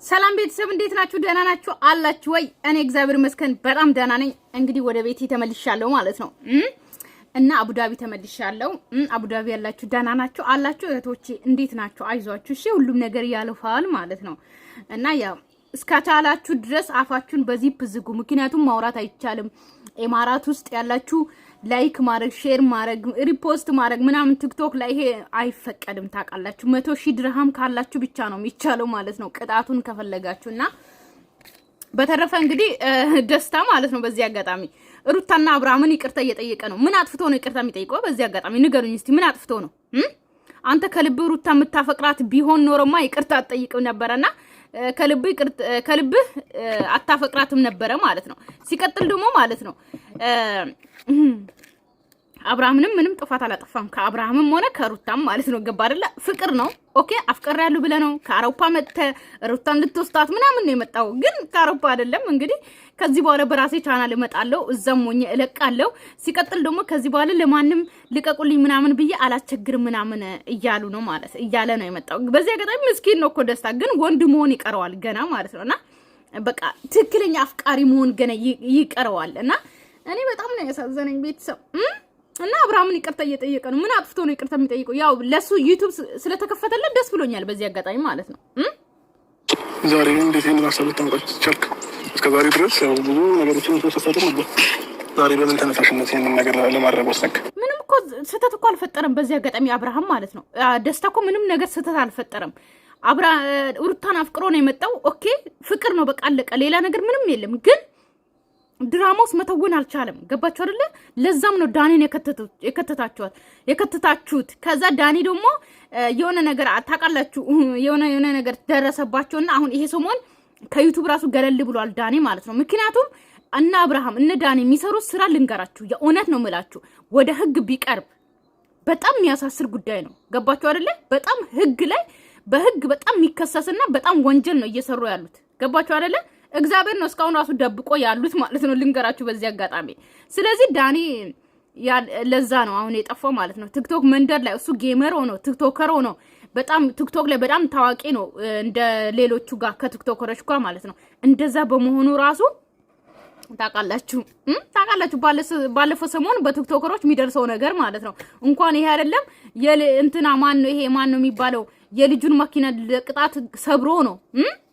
ሰላም ቤተሰብ እንዴት ናችሁ? ደህና ናችሁ አላችሁ ወይ? እኔ እግዚአብሔር ይመስገን በጣም ደህና ነኝ። እንግዲህ ወደ ቤቴ ተመልሻለሁ ማለት ነው እና አቡዳቢ ተመልሻለሁ። አቡዳቢ ያላችሁ ደህና ናችሁ አላችሁ? እህቶቼ እንዴት ናችሁ? አይዟችሁ እሺ፣ ሁሉም ነገር ያልፋል ማለት ነው እና ያው እስከቻላችሁ ድረስ አፋችሁን በዚፕ ዝጉ። ምክንያቱም ማውራት አይቻልም። ኢማራት ውስጥ ያላችሁ ላይክ ማድረግ፣ ሼር ማድረግ፣ ሪፖስት ማድረግ ምናምን ቲክቶክ ላይ ይሄ አይፈቀድም ታውቃላችሁ። 100,000 ድርሃም ካላችሁ ብቻ ነው የሚቻለው ማለት ነው ቅጣቱን ከፈለጋችሁና በተረፈ እንግዲህ ደስታ ማለት ነው። በዚህ አጋጣሚ ሩታና አብርሃምን ይቅርታ እየጠየቀ ነው። ምን አጥፍቶ ነው ይቅርታ የሚጠይቀው? በዚህ አጋጣሚ ንገሩኝ እስቲ ምን አጥፍቶ ነው? አንተ ከልብ ሩታ የምታፈቅራት ቢሆን ኖርማ ይቅርታ አትጠይቅም ነበርና ከልብህ አታፈቅራትም ነበረ ማለት ነው። ሲቀጥል ደግሞ ማለት ነው አብርሃምንም ምንም ጥፋት አላጠፋም። ከአብርሃምም ሆነ ከሩታም ማለት ነው ገባ አይደለ? ፍቅር ነው ኦኬ። አፍቀር ያሉ ብለ ነው ከአውሮፓ መጥተ ሩታን ልትወስታት ምናምን ነው የመጣው፣ ግን ከአውሮፓ አይደለም። እንግዲህ ከዚህ በኋላ በራሴ ቻናል እመጣለሁ፣ እዛም ሆኜ እለቃለሁ። ሲቀጥል ደግሞ ከዚህ በኋላ ለማንም ልቀቁልኝ ምናምን ብዬ አላስቸግርም ምናምን እያሉ ነው ማለት እያለ ነው የመጣው። በዚህ አጋጣሚ ምስኪን ነው እኮ ደስታ፣ ግን ወንድ መሆን ይቀረዋል ገና ማለት ነውና በቃ ትክክለኛ አፍቃሪ መሆን ገና ይቀረዋል። እና እኔ በጣም ነው ያሳዘነኝ ቤተሰብ እና አብርሃምን ይቅርታ እየጠየቀ ነው። ምን አጥፍቶ ነው ይቅርታ የሚጠይቀው? ያው ለሱ ዩቲዩብ ስለተከፈተለት ደስ ብሎኛል በዚህ አጋጣሚ ማለት ነው። ዛሬ እንዴት ነው ታውቃለህ? ቸርክ እስከዛሬ ድረስ ያው ብዙ ነገሮችን ተሰፈተ ነበር። ዛሬ በምን ተነሳሽነት ይሄንን ነገር ለማድረግ ወሰንክ? ምንም እኮ ስህተት እኮ አልፈጠረም በዚህ አጋጣሚ አብርሃም ማለት ነው። ደስታ እኮ ምንም ነገር ስህተት አልፈጠረም። ሩታን አፍቅሮ ነው የመጣው። ኦኬ ፍቅር ነው በቃ አለቀ። ሌላ ነገር ምንም የለም። ግን ድራማውስ መተወን አልቻለም። ገባችሁ አይደለ? ለዛም ነው ዳኒን የከተታችሁት። ከዛ ዳኒ ደግሞ የሆነ ነገር ታውቃላችሁ፣ የሆነ ነገር ደረሰባቸውና አሁን ይሄ ሰሞን ከዩቲዩብ ራሱ ገለል ብሏል ዳኒ ማለት ነው። ምክንያቱም እና አብርሃም እነ ዳኒ የሚሰሩት ስራ ልንገራችሁ፣ የእውነት ነው የምላችሁ፣ ወደ ህግ ቢቀርብ በጣም የሚያሳስር ጉዳይ ነው። ገባችሁ አይደለ? በጣም ህግ ላይ በህግ በጣም የሚከሰስና በጣም ወንጀል ነው እየሰሩ ያሉት። ገባችሁ አይደለ? እግዚአብሔር ነው እስካሁን ራሱ ደብቆ ያሉት ማለት ነው ልንገራችሁ በዚህ አጋጣሚ። ስለዚህ ዳኒ ለዛ ነው አሁን የጠፋው ማለት ነው። ቲክቶክ መንደር ላይ እሱ ጌመር ሆኖ ቲክቶከር ሆኖ በጣም ቲክቶክ ላይ በጣም ታዋቂ ነው እንደ ሌሎቹ ጋር ከቲክቶከሮች ጋር ማለት ነው። እንደዛ በመሆኑ ራሱ ታውቃላችሁ ባለፈው ሰሞን በቲክቶከሮች የሚደርሰው ነገር ማለት ነው። እንኳን ይሄ አይደለም እንትና ማን ነው ይሄ ማን ነው የሚባለው የልጁን መኪና ለቅጣት ሰብሮ ነው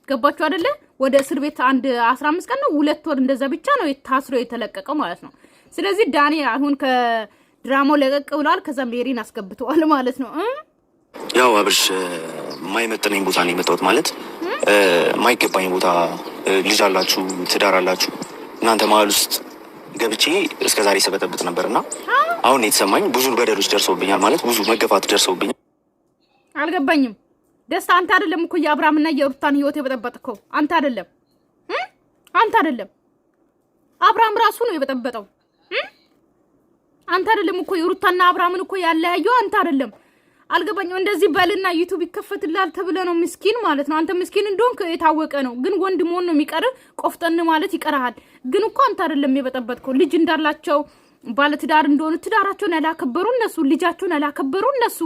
ገባችሁ አይደለ? ወደ እስር ቤት 15 ቀን ነው 2 ወር እንደዛ ብቻ ነው ታስሮ የተለቀቀው ማለት ነው። ስለዚህ ዳኒ አሁን ከድራማው ለቀቅ ብሏል። ከዛ ሜሪን አስገብተዋል ማለት ነው። ያው አብርሽ ማይመጥነኝ ቦታ ነው የመጣሁት ማለት ማይገባኝ ቦታ። ልጅ አላችሁ፣ ትዳር አላችሁ። እናንተ መሀል ውስጥ ገብቼ እስከዛሬ ሰበጠብጥ ነበርና አሁን የተሰማኝ ብዙ በደሎች ደርሰውብኛል ማለት ብዙ መገፋት ደርሰውብኛል። አልገባኝም። ደስታ አንተ አይደለም እኮ የአብርሃምና የሩታን ህይወት የበጠበጥከው አንተ አይደለም አብርሃም ራሱ ነው የበጠበጠው። አንተ አይደለም እኮ የሩታና አብርሃምን እኮ ያለያየው አንተ አይደለም። አልገባኝም። እንደዚህ በልና ዩቲዩብ ይከፈትላል ተብለ ነው ምስኪን ማለት ነው። አንተ ምስኪን እንደሆንክ የታወቀ ነው። ግን ወንድ መሆን ነው የሚቀር፣ ቆፍጠን ማለት ይቀርሃል። ግን እኮ አንተ አይደለም የበጠበጥከው። ልጅ እንዳላቸው ባለትዳር እንደሆኑ ትዳራቸውን ያላከበሩ እነሱ፣ ልጃቸውን ያላከበሩ እነሱ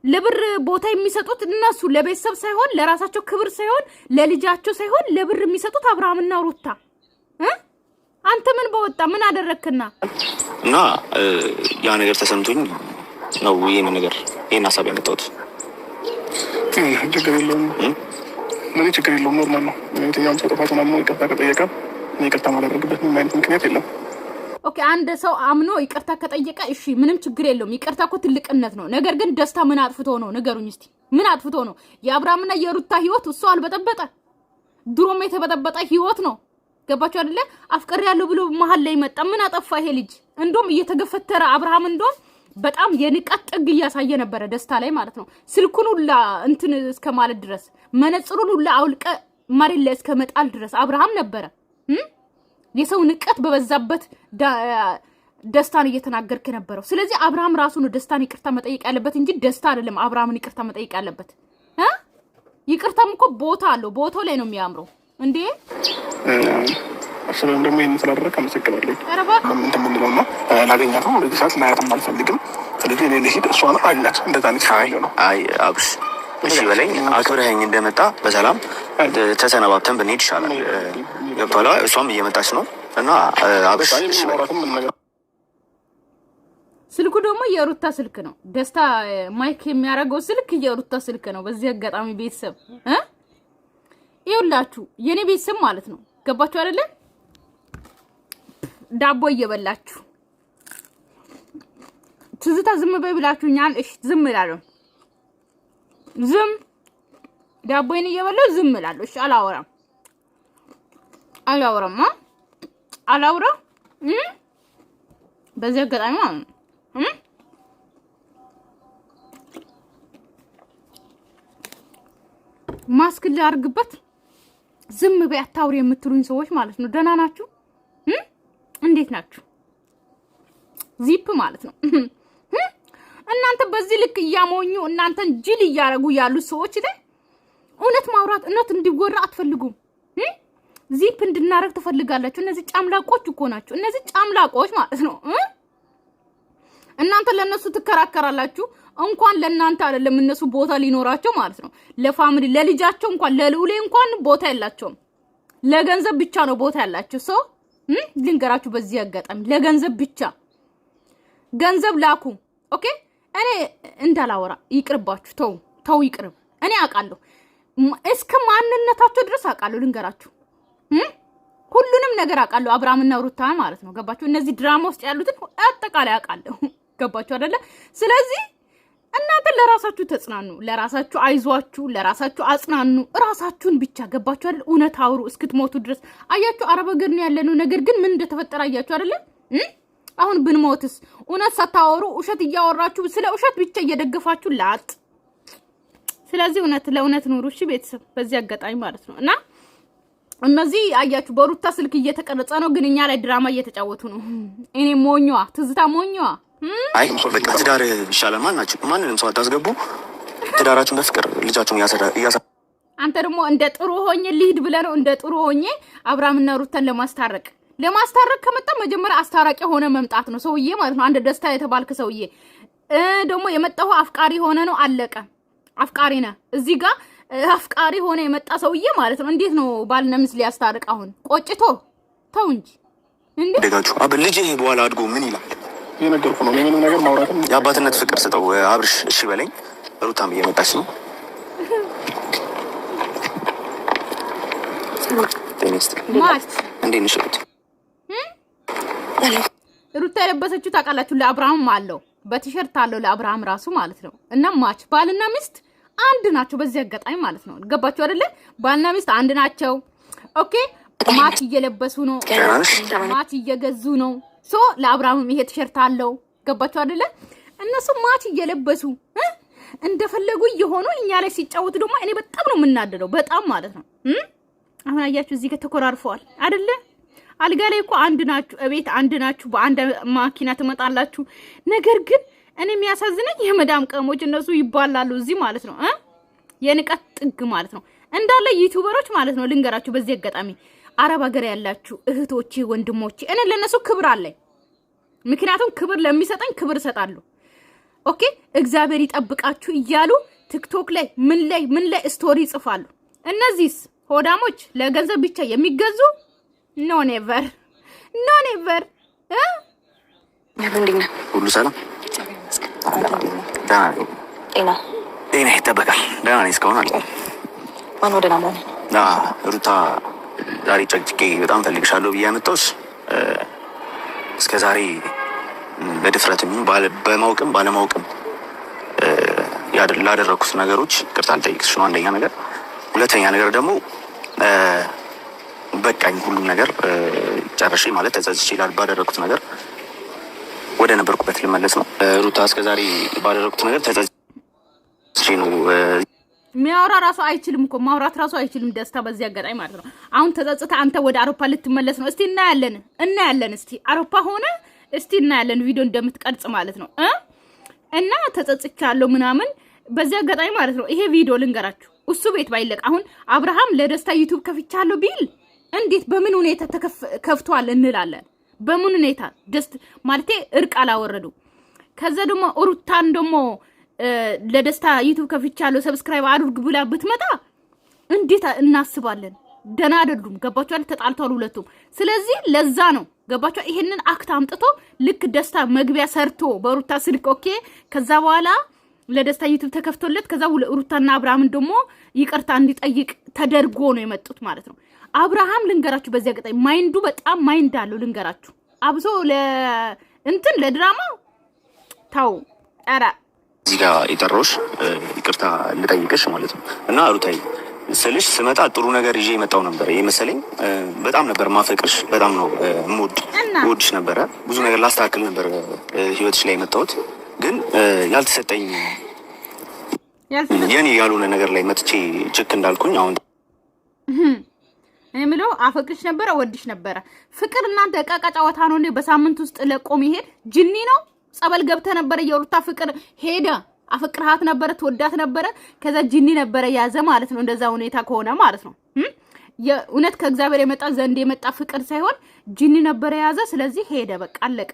ለብር ቦታ የሚሰጡት እነሱ ለቤተሰብ ሳይሆን ለራሳቸው ክብር ሳይሆን ለልጃቸው ሳይሆን ለብር የሚሰጡት አብርሃምና ሩታ። አንተ ምን በወጣ ምን አደረክና? እና ያ ነገር ተሰምቶኝ ነው ይሄን ሀሳብ ያመጣሁት። ችግር የለውም ችግር የለውም፣ ኖርማል ነው። የትኛውም ሰው ጥፋቱን አምኖ ይቅርታ ከጠየቀ ይቅርታ ማላደርግበት ምንም አይነት ምክንያት የለም። ኦኬ አንድ ሰው አምኖ ይቅርታ ከጠየቀ እሺ ምንም ችግር የለውም። ይቅርታ እኮ ትልቅነት ነው። ነገር ግን ደስታ ምን አጥፍቶ ነው ንገሩኝ እስቲ። ምን አጥፍቶ ነው? የአብርሃምና የሩታ ህይወት እሱ አልበጠበጠ፣ ድሮም የተበጠበጠ ህይወት ነው። ገባችሁ አይደለ? አፍቀር ያለው ብሎ መሀል ላይ መጣ። ምን አጠፋ ይሄ ልጅ? እንደውም እየተገፈተረ አብርሃም እንደውም በጣም የንቀት ጥግ እያሳየ ነበረ ደስታ ላይ ማለት ነው። ስልኩን ሁላ እንትን እስከ ማለት ድረስ መነጽሩን ሁላ አውልቀ መሬት ላይ እስከ መጣል ድረስ አብርሃም ነበረ። የሰው ንቀት በበዛበት ደስታን እየተናገርክ ነበረው። ስለዚህ አብርሃም ራሱ ነው ደስታን ይቅርታ መጠየቅ ያለበት እንጂ ደስታ አይደለም አብርሃምን ይቅርታ መጠየቅ ያለበት። ይቅርታም እኮ ቦታ አለው፣ ቦታው ላይ ነው የሚያምረው እንዴ። አሰለም ደግሞ ይሄን ስላደረክ አመሰግናለሁ። ምን ተምንለውና ላገኛትም በዚህ ሰዓት ማያትም አልፈልግም። ስለዚህ እኔ ልሂድ፣ እሷን አግኛት። እንደዛ ነው። አይ አብርሽ እሺ በለኝ። አክብረኸኝ እንደመጣ በሰላም ተሰነባብተን ብንሄድ ይሻላል። ገብቶሃል? እሷም እየመጣች ነው እና አብርሽ እሺ በለኝ። ስልኩ ደግሞ የሩታ ስልክ ነው። ደስታ ማይክ የሚያደርገው ስልክ የሩታ ስልክ ነው። በዚህ አጋጣሚ ቤተሰብ ይኸውላችሁ የኔ ቤተሰብ ማለት ነው። ገባችሁ አይደለ? ዳቦ እየበላችሁ ትዝታ ዝም በይ ብላችሁኛል። እሺ ዝም እላለሁ። ዝም ዳቦዬን እየበላሁ ዝም እላለሁ። እሺ አላወራም። በዚህ አጋጣሚ ማለት ነው ማስክ ላድርግበት። ዝም በይ አታውሪ የምትሉኝ ሰዎች ማለት ነው ደህና ናችሁ? እንዴት ናችሁ? ዚፕ ማለት ነው። እናንተ በዚህ ልክ እያሞኙ እናንተን ጅል እያረጉ ያሉ ሰዎች ላይ እውነት ማውራት እውነት እንዲወራ አትፈልጉም። ዚፕ እንድናረግ ትፈልጋላችሁ። እነዚህ ጫምላቆች እኮ ናቸው። እነዚህ ጫምላቆች ማለት ነው። እናንተ ለነሱ ትከራከራላችሁ። እንኳን ለናንተ አይደለም እነሱ ቦታ ሊኖራቸው ማለት ነው። ለፋሚሊ ለልጃቸው እንኳን ለልዑሌ እንኳን ቦታ የላቸውም። ለገንዘብ ብቻ ነው ቦታ ያላቸው። ሰው ልንገራችሁ በዚህ አጋጣሚ ለገንዘብ ብቻ ገንዘብ ላኩ። ኦኬ እኔ እንዳላወራ ይቅርባችሁ። ተው ይቅርብ። እኔ አውቃለሁ እስከ ማንነታቸው ድረስ አውቃለሁ። ልንገራችሁ ሁሉንም ነገር አውቃለሁ። አብርሃምና ሩታ ማለት ነው። ገባችሁ? እነዚህ ድራማ ውስጥ ያሉትን አጠቃላይ አውቃለሁ። ገባችሁ አይደለ? ስለዚህ እናንተ ለራሳችሁ ተጽናኑ፣ ለራሳችሁ አይዟችሁ፣ ለራሳችሁ አጽናኑ። ራሳችሁን ብቻ ገባችሁ አይደል? እውነት አውሩ እስክትሞቱ ድረስ። አያችሁ አረብ ሀገር ነው ያለነው። ነገር ግን ምን እንደተፈጠረ አያችሁ አይደለ? አሁን ብንሞትስ እውነት ሳታወሩ ውሸት እያወራችሁ ስለ ውሸት ብቻ እየደገፋችሁ ላጥ። ስለዚህ እውነት ለእውነት ኑሩ። እሺ ቤተሰብ በዚህ አጋጣሚ ማለት ነው። እና እነዚህ አያችሁ በሩታ ስልክ እየተቀረጸ ነው፣ ግን እኛ ላይ ድራማ እየተጫወቱ ነው። እኔ ሞኛዋ ትዝታ ሞኛዋ። አይ በቃ ትዳር ይሻላል። ማንንም ሰው አታስገቡ። ትዳራችሁን በፍቅር ልጃችሁን እያሳ አንተ ደግሞ እንደ ጥሩ ሆኜ ልሂድ ብለህ ነው እንደ ጥሩ ሆኜ አብርሃምና ሩታን ለማስታረቅ ከመጣ መጀመሪያ አስታራቂ ሆነ መምጣት ነው ሰውዬ ማለት ነው። አንድ ደስታ የተባልክ ሰውዬ ደግሞ የመጣው አፍቃሪ ሆነ ነው። አለቀ። አፍቃሪ ነህ እዚህ ጋር አፍቃሪ ሆነ የመጣ ሰውዬ ማለት ነው። እንዴት ነው ባልና ሚስት ሊያስታርቅ? አሁን ቆጭቶ ተው እንጂ እንዴ ደጋችሁ አብ ልጅ በኋላ አድጎ ምን ይላል? የነገርኩ ነው። ለምን ነገር ማውራትም የአባትነት ፍቅር ስጠው። አብርሽ እሺ በለኝ። ሩታም እየመጣች ነው። ማች እንዴት ነሽ ሩታ የለበሰችው ታውቃላችሁ? ለአብርሃም አለው በቲሸርት አለው ለአብርሃም ራሱ ማለት ነው። እና ማች ባልና ሚስት አንድ ናቸው። በዚህ አጋጣሚ ማለት ነው። ገባችሁ አይደለ? ባልና ሚስት አንድ ናቸው። ኦኬ ማች እየለበሱ ነው። ማች እየገዙ ነው። ሶ ለአብርሃምም ይሄ ቲሸርት አለው። ገባችሁ አይደለ? እነሱ ማች እየለበሱ እንደፈለጉ እየሆኑ እኛ ላይ ሲጫወቱ ደግሞ እኔ በጣም ነው የምናደደው። በጣም ማለት ነው። አሁን አያችሁ እዚህ ጋር ተኮራርፈዋል አይደለ? አልጋ ላይ እኮ አንድ ናችሁ፣ እቤት አንድ ናችሁ፣ በአንድ ማኪና ትመጣላችሁ። ነገር ግን እኔ የሚያሳዝነኝ የመዳም ቀሞች እነሱ ይባላሉ እዚህ ማለት ነው። የንቀት ጥግ ማለት ነው እንዳለ ዩቲዩበሮች ማለት ነው። ልንገራችሁ በዚህ አጋጣሚ አረብ ሀገር ያላችሁ እህቶቼ ወንድሞቼ፣ እኔ ለነሱ ክብር አለኝ። ምክንያቱም ክብር ለሚሰጠኝ ክብር እሰጣለሁ። ኦኬ እግዚአብሔር ይጠብቃችሁ እያሉ ቲክቶክ ላይ ምን ላይ ስቶሪ ይጽፋሉ። እነዚህስ ሆዳሞች ለገንዘብ ብቻ የሚገዙ ኖ ኔቨር ሁሉ ሰላም ጤና ይጠበቃል። ደህና ነኝ እስካሁን አለ ማን ወደና ማን ሩታ ዛሬ ጨቅጭቄ በጣም ፈልግሻለሁ ብዬ ያመጣሁሽ እስከ ዛሬ በድፍረትም በማውቅም ባለማውቅም ላደረኩት ነገሮች ይቅርታ ልጠይቅሽ ነው አንደኛ ነገር። ሁለተኛ ነገር ደግሞ በቃኝ ሁሉም ነገር ጨርሼ ማለት ተጸጽቼ ባደረኩት ነገር ወደ ነበርኩበት ልመለስ ነው። ሩታ እስከዛሬ ባደረኩት ነገር ተጸጽቼ ነው። የሚያወራ ራሱ አይችልም እኮ ማውራት ራሱ አይችልም። ደስታ በዚህ አጋጣሚ ማለት ነው። አሁን ተጸጽተ አንተ ወደ አውሮፓ ልትመለስ ነው። እስቲ እናያለን። እስቲ አውሮፓ ሆነ እስቲ እናያለን ቪዲዮ እንደምትቀርጽ ማለት ነው። እና ተጸጽቻለሁ ምናምን በዚህ አጋጣሚ ማለት ነው። ይሄ ቪዲዮ ልንገራችሁ እሱ ቤት ባይለቅ አሁን አብርሃም ለደስታ ዩቲዩብ ከፍቻለሁ ቢል እንዴት በምን ሁኔታ ከፍቷል እንላለን። በምን ሁኔታ ደስት ማለቴ እርቅ አላወረዱ። ከዛ ደግሞ ሩታን ደግሞ ለደስታ ዩቲዩብ ከፍቻለሁ ሰብስክራይብ አድርጉ ብላ ብትመጣ እንዴት እናስባለን? ደና አይደሉም። ገባችሁ አይደል? ተጣልተዋል ሁለቱም። ስለዚህ ለዛ ነው ገባችሁ? ይሄንን አክት አምጥቶ ልክ ደስታ መግቢያ ሰርቶ በሩታ ስልክ ኦኬ። ከዛ በኋላ ለደስታ ዩቲዩብ ተከፍቶለት ከዛ ሩታና አብርሃምን ደግሞ ይቅርታ እንዲጠይቅ ተደርጎ ነው የመጡት ማለት ነው። አብርሃም ልንገራችሁ በዚያ ገጣይ ማይንዱ በጣም ማይንድ አለው ልንገራችሁ። አብሶ እንትን ለድራማ ታው አራ እዚህ ጋር የጠራሁሽ ይቅርታ ልጠይቅሽ ማለት ነው። እና ሩታዬ ስልሽ ስመጣ ጥሩ ነገር ይዤ የመጣው ነበር የመሰለኝ። በጣም ነበር ማፈቅርሽ፣ በጣም ነው እወድሽ ነበረ። ብዙ ነገር ላስተካክል ነበር ህይወትሽ ላይ የመጣሁት፣ ግን ያልተሰጠኝ የኔ ያልሆነ ነገር ላይ መጥቼ ችክ እንዳልኩኝ አሁን እኔ ምለው አፈቅርሽ ነበረ፣ እወድሽ ነበረ። ፍቅር እናንተ ዕቃ ጨዋታ ነው እንዴ? በሳምንት ውስጥ ለቆም ይሄድ ጅኒ ነው። ጸበል ገብተ ነበረ የሩታ ፍቅር ሄዳ አፈቅርሃት ነበረ፣ ትወዳት ነበረ። ከዛ ጅኒ ነበረ ያዘ ማለት ነው። እንደዛ ሁኔታ ከሆነ ማለት ነው የእውነት ከእግዚአብሔር የመጣ ዘንድ የመጣ ፍቅር ሳይሆን ጅኒ ነበረ ያዘ። ስለዚህ ሄደ፣ በቃ አለቀ።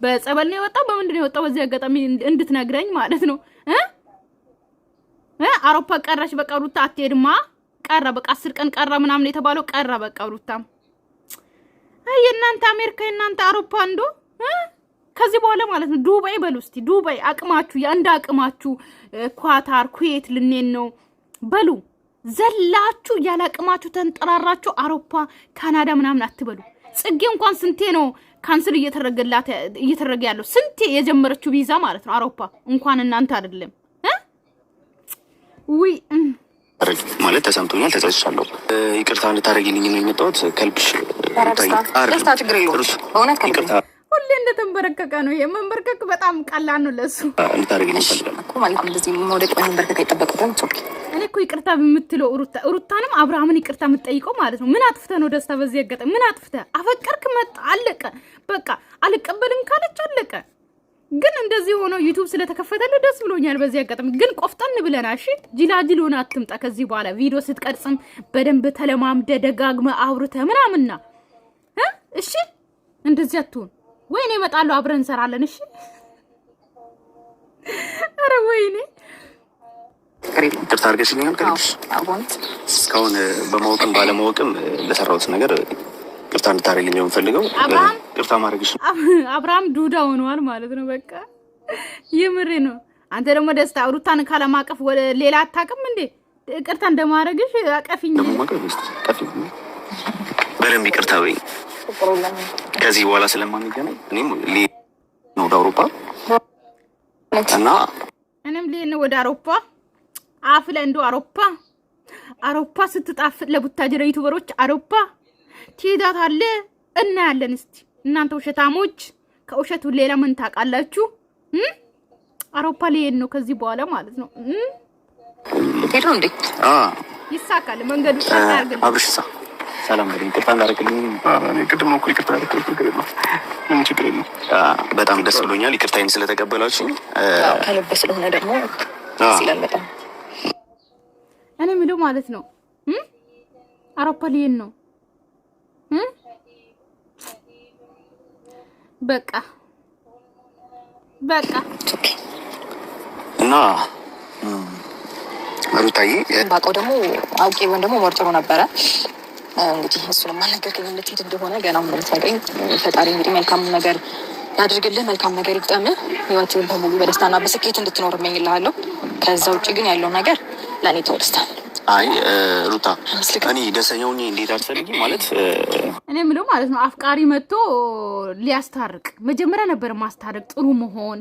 በጸበል ነው የወጣው። በምንድን ነው የወጣው? በዚህ አጋጣሚ እንድትነግረኝ ማለት ነው። አውሮፓ ቀረች፣ በቃ ሩታ አትሄድማ፣ ቀረ፣ በቃ 10 ቀን ቀረ ምናምን የተባለው ቀረ፣ በቃ ሩታም አይ እናንተ አሜሪካ እናንተ አውሮፓ እንዶ ከዚህ በኋላ ማለት ነው ዱባይ በሉ እስቲ ዱባይ አቅማችሁ ያንዳ አቅማችሁ ኳታር ኩዌት ልኔን ነው በሉ ዘላችሁ ያለ አቅማችሁ ተንጠራራችሁ አውሮፓ ካናዳ ምናምን አትበሉ። ጽጌ እንኳን ስንቴ ነው ካንስል እየተረገ ያለው ስንቴ የጀመረችው ቪዛ ማለት ነው አውሮፓ እንኳን እናንተ አይደለም ውይ ማለት ተሰምቶኛል፣ ተጸጽቻለሁ። ይቅርታ እንድታረጊልኝ ነው የመጣሁት ከልብሽ። ደስታ ችግር የለውም በእውነት ይቅርታ ሁሌ እንደተንበረከከ ነው። የመንበርከክ በጣም ቀላል ነው ለሱ። እንድታረጊልኝ ፈልጋለሁ እኮ ማለት እንደዚህ መውደቅ ወይ መንበርከክ አይጠበቅብህም። ኦኬ እኔ እኮ ይቅርታ በምትለው ሩታንም አብርሃምን ይቅርታ የምትጠይቀው ማለት ነው። ምን አጥፍተህ ነው ደስታ? በዚህ አጋጣሚ ምን አጥፍተህ? አፈቀርክ መጣ አለቀ፣ በቃ አልቀበልም ካለች አለቀ። ግን እንደዚህ ሆኖ ዩቲዩብ ስለተከፈተልህ ደስ ብሎኛል። በዚህ አጋጣሚ ግን ቆፍጠን ብለና እሺ፣ ጅላጅል ሆነ አትምጣ። ከዚህ በኋላ ቪዲዮ ስትቀርጽም በደንብ ተለማምደ ደጋግመ አውርተህ ምናምንና እሺ፣ እንደዚህ አትሁን። ወይኔ እመጣለሁ አብረን እንሰራለን። እሺ፣ ኧረ ወይኔ ይቅርታ አድርገሽልኛል ከልብሽ። እስካሁን በማወቅም ባለማወቅም ለሰራሁት ነገር ይቅርታ እንድታረጊልኝ ነው የምፈልገው። ይቅርታ ማድረግሽ አብርሃም ዱዳ ሆኗል ማለት ነው። በቃ የምሬ ነው። አንተ ደግሞ ደስታ ሩታን ካለማቀፍ ወደ ሌላ አታውቅም እንዴ? ይቅርታ እንደማድረግሽ አቀፊኝ ደግሞ ማቀፍ እስቲ ቀፊኝ በደንብ ይቅርታ በይ። ከዚህ በኋላ ስለማንገናኝ እኔም ነው ወደ አውሮፓ እና እኔም ልሄድ ወደ አውሮፓ አፍ ላይ እንደው አውሮፓ ስትጣፍጥ ለቡታጅራ ዩቲዩበሮች አውሮፓ ትሄዳታለህ እናያለን። እስቲ እናንተ ውሸታሞች ከውሸቱ ሌላ ምን ታውቃላችሁ? አውሮፓ ልሄድ ነው ከዚህ በኋላ ማለት ነው። ሄዶ እንዴ ይሳካል መንገዱ ታርገን አብርሽሳ ሰላም በለኝ። ይቅርታ እንዳደረግልኝ እኔ ቅድም እኮ ይቅርታ አደረግልኝ። ችግር የለም። በጣም ደስ ብሎኛል ይቅርታዬን ስለተቀበላችሁ። ከልብ ስለሆነ ደግሞ ሲላል በጣም እኔ ምለው ማለት ነው አውሮፓ ልሄድ ነው በቃ እና ሩታዬ ባቆ ደግሞ አውቄ ወን ደግሞ ወርጥሮ ነበረ። እንግዲህ እሱንም አልነገርከኝ እንዴት እንደሆነ ገና ምን ታገኝ። ፈጣሪ እንግዲህ መልካም ነገር ያድርግልህ፣ መልካም ነገር ይግጠምህ፣ ህይወትህን በሙሉ በደስታና በስኬት እንድትኖር እመኝልሃለሁ። ከዛ ውጪ ግን ያለው ነገር ለኔ ተወስታ። አይ ሩታ እኔ ደስተኛው ነኝ። እንዴት አትፈልጊ ማለት እኔ ምለው ማለት ነው አፍቃሪ መጥቶ ሊያስታርቅ መጀመሪያ ነበር ማስታረቅ ጥሩ መሆን።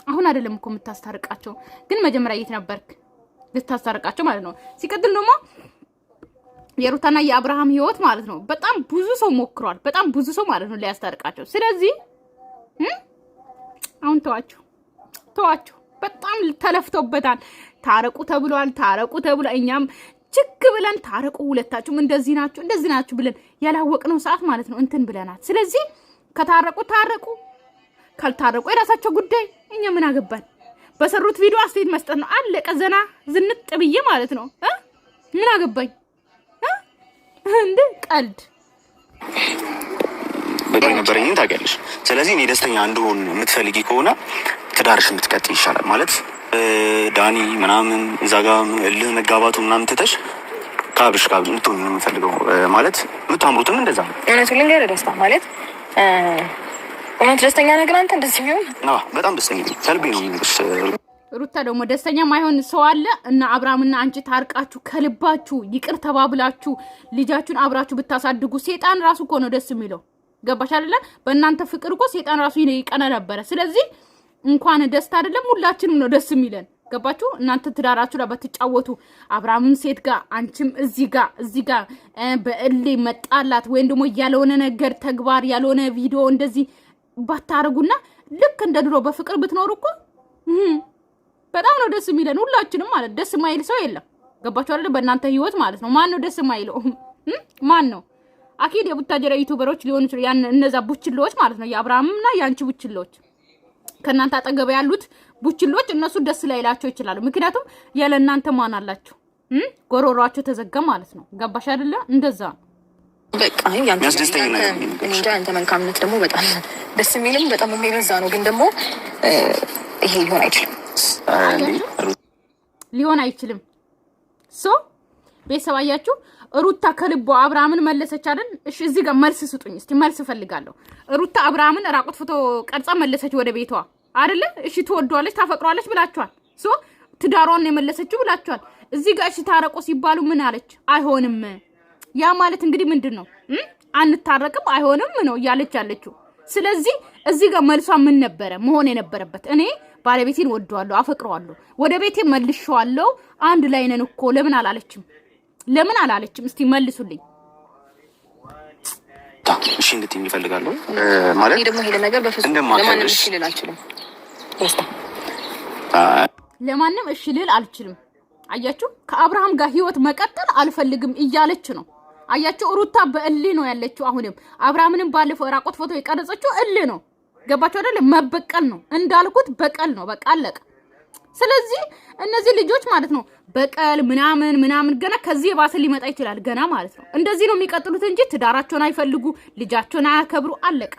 አሁን አይደለም እኮ የምታስታርቃቸው፣ ግን መጀመሪያ የት ነበርክ ልታስታርቃቸው ማለት ነው። ሲቀጥል ደግሞ የሩታና የአብርሃም ህይወት ማለት ነው በጣም ብዙ ሰው ሞክሯል፣ በጣም ብዙ ሰው ማለት ነው ሊያስታርቃቸው። ስለዚህ አሁን ተዋቸው። በጣም ተለፍቶበታል። ታረቁ ተብሏል። እኛም ችክ ብለን ታረቁ፣ ሁለታችሁም እንደዚህ ናችሁ ብለን ያላወቅነው ሰዓት ማለት ነው እንትን ብለናል። ስለዚህ ከታረቁ ታረቁ፣ ካልታረቁ የራሳቸው ጉዳይ፣ እኛ ምን አገባን? በሰሩት ቪዲዮ አስተያየት መስጠት ነው አለቀ። ዘና ዝንጥ ብዬ ማለት ነው ምን አገባኝ እንዴ? ቀልድ በቃ ነበረኝ ታውቂያለሽ። ስለዚህ እኔ ደስተኛ እንደሆን የምትፈልጊ ከሆነ ትዳርሽ የምትቀጥይ ይሻላል ማለት ዳኒ ምናምን እዛ ጋር እልህ መጋባቱ ምናምን ትተሽ ከአብርሽ ጋር እንትን ነው የምፈልገው ማለት የምታምሩትም እንደዛ ነው። እውነቱን ልንገርህ ደስታ ማለት እውነት ደስተኛ ነገር አንተ እንደዚህ ቢሆን በጣም ደስተኛ ነኝ። ከልቤ ነው የሚነግርሽ። ሩታ ደግሞ ደስተኛ ማይሆን ሰው አለ እና አብርሃምና አንቺ ታርቃችሁ ከልባችሁ ይቅር ተባብላችሁ ልጃችሁን አብራችሁ ብታሳድጉ ሴጣን ራሱ እኮ ነው ደስ የሚለው። ገባሽ አይደለ? በእናንተ ፍቅር እኮ ሴጣን ራሱ ይቀና ነበረ። ስለዚህ እንኳን ደስታ አይደለም ሁላችንም ነው ደስ የሚለን። ገባችሁ? እናንተ ትዳራችሁ ላይ በትጫወቱ አብርሃምም ሴት ጋር አንቺም እዚህ ጋር በእሌ መጣላት ወይም ደግሞ ያልሆነ ነገር ተግባር ያልሆነ ቪዲዮ እንደዚህ ባታረጉና ልክ እንደ ድሮ በፍቅር ብትኖሩ እኮ በጣም ነው ደስ የሚለን ሁላችንም ማለት። ደስ የማይል ሰው የለም። ገባችሁ አይደል? በእናንተ ህይወት ማለት ነው። ማን ነው ደስ የማይለው? ማን ነው? አኪድ የቡታጀራ ዩቲዩበሮች ሊሆኑ ይችላል። ያን እነዛ ቡችሎች ማለት ነው። የአብርሃምና የአንቺ ቡችሎች ከእናንተ አጠገብ ያሉት ቡችሎች እነሱ ደስ ላይላቸው ይችላሉ። ምክንያቱም ያለ እናንተ ማን አላችሁ? ጎሮሯቸው ተዘጋ ማለት ነው። ገባሽ አይደለ? እንደዛ በቃ ያንተ መልካምነት ደግሞ በጣም ደስ የሚልም በጣም የሚበዛ ነው። ግን ደግሞ ይሄ ሊሆን አይችልም። ሶ ቤተሰብ አያችሁ፣ ሩታ ከልቦ አብርሃምን መለሰች አይደል? እሺ እዚህ ጋር መልስ ስጡኝ እስቲ፣ መልስ ፈልጋለሁ። ሩታ አብርሃምን ራቁት ፎቶ ቀርጻ መለሰች ወደ ቤቷ አይደለ? እሺ ትወዷለች፣ ታፈቅሯለች ብላችኋል። ሶ ትዳሯን የመለሰችው ብላችኋል። እዚህ ጋር እሺ ታረቁ ሲባሉ ምን አለች? አይሆንም። ያ ማለት እንግዲህ ምንድነው? አንታረቅም አይሆንም ነው እያለች ያለችው። ስለዚህ እዚህ ጋር መልሷ ምን ነበረ መሆን የነበረበት? እኔ ባለቤቴን ወደዋለሁ፣ አፈቅረዋለሁ፣ ወደ ቤቴ መልሼዋለሁ፣ አንድ ላይ ነን እኮ ለምን አላለችም? ለምን አላለችም? እስቲ መልሱልኝ። እሺ እንድትይኝ እፈልጋለሁ ማለት ደግሞ ይሄ ነገር በፍጹም ለማንም እሺ ልል አልችልም። ለማንም እሺ ልል አልችልም። አያችሁ፣ ከአብርሃም ጋር ህይወት መቀጠል አልፈልግም እያለች ነው። አያችሁ፣ ሩታ በእልህ ነው ያለችው። አሁንም አብርሃምንም ባለፈው ራቆት ፎቶ የቀረጸችው እልህ ነው። ገባችሁ አይደል? መበቀል ነው እንዳልኩት፣ በቀል ነው። በቃ አለቀ። ስለዚህ እነዚህ ልጆች ማለት ነው በቀል ምናምን ገና ከዚህ የባሰ ሊመጣ ይችላል ገና ማለት ነው። እንደዚህ ነው የሚቀጥሉት እንጂ ትዳራቸውን አይፈልጉ፣ ልጃቸውን አያከብሩ። አለቀ።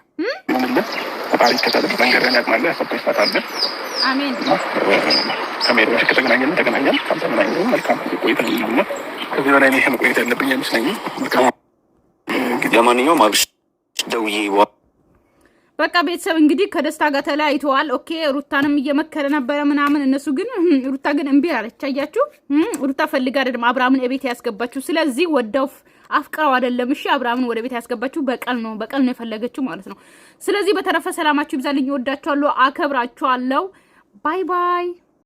አሜን። ከመሄድ በፊት ተገናኘን ካልተገናኘን መልካም ቆይታ ነው። ከዚህ በላይ ነው መቆየት ያለብኝ አይመስለኝም። ለማንኛውም አብርሽ ደውዬ በቃ ቤተሰብ እንግዲህ ከደስታ ጋር ተለያይተዋል። ኦኬ ሩታንም እየመከረ ነበረ ምናምን፣ እነሱ ግን ሩታ ግን እምቢ አለች። አያችሁ፣ ሩታ ፈልጋ አይደለም አብርሃምን እቤት ያስገባችሁ። ስለዚህ ወዳው አፍቅረው አይደለም። እሺ አብርሃምን ወደ ቤት ያስገባችሁ በቀል ነው የፈለገችው ማለት ነው። ስለዚህ በተረፈ ሰላማችሁ ይብዛልኝ። እወዳችኋለሁ፣ አከብራችኋለሁ። ባይ ባይ።